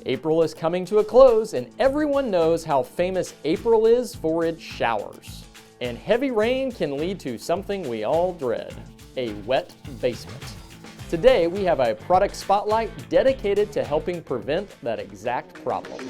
April is coming to a close, and everyone knows how famous April is for its showers. And heavy rain can lead to something we all dread, a wet basement. Today, we have a product spotlight dedicated to helping prevent that exact problem.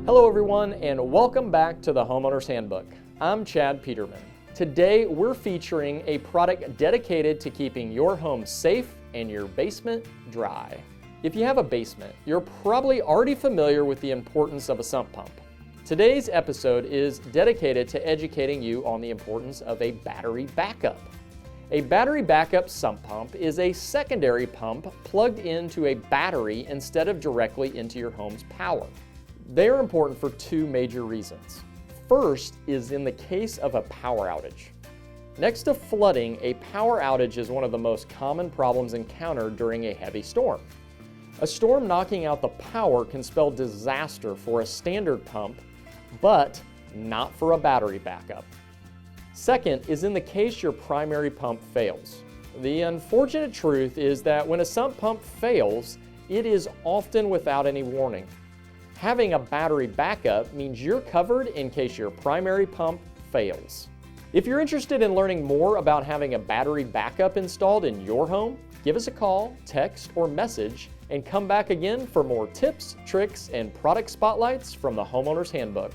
Hello everyone, and welcome back to the Homeowner's Handbook. I'm Chad Peterman. Today we're featuring a product dedicated to keeping your home safe and your basement dry. If you have a basement, you're probably already familiar with the importance of a sump pump. Today's episode is dedicated to educating you on the importance of a battery backup. A battery backup sump pump is a secondary pump plugged into a battery instead of directly into your home's power. They are important for two major reasons. First is in the case of a power outage. Next to flooding, a power outage is one of the most common problems encountered during a heavy storm. A storm knocking out the power can spell disaster for a standard pump, but not for a battery backup. Second is in the case your primary pump fails. The unfortunate truth is that when a sump pump fails, it is often without any warning. Having a battery backup means you're covered in case your primary pump fails. If you're interested in learning more about having a battery backup installed in your home, give us a call, text, or message, and come back again for more tips, tricks, and product spotlights from the Homeowner's Handbook.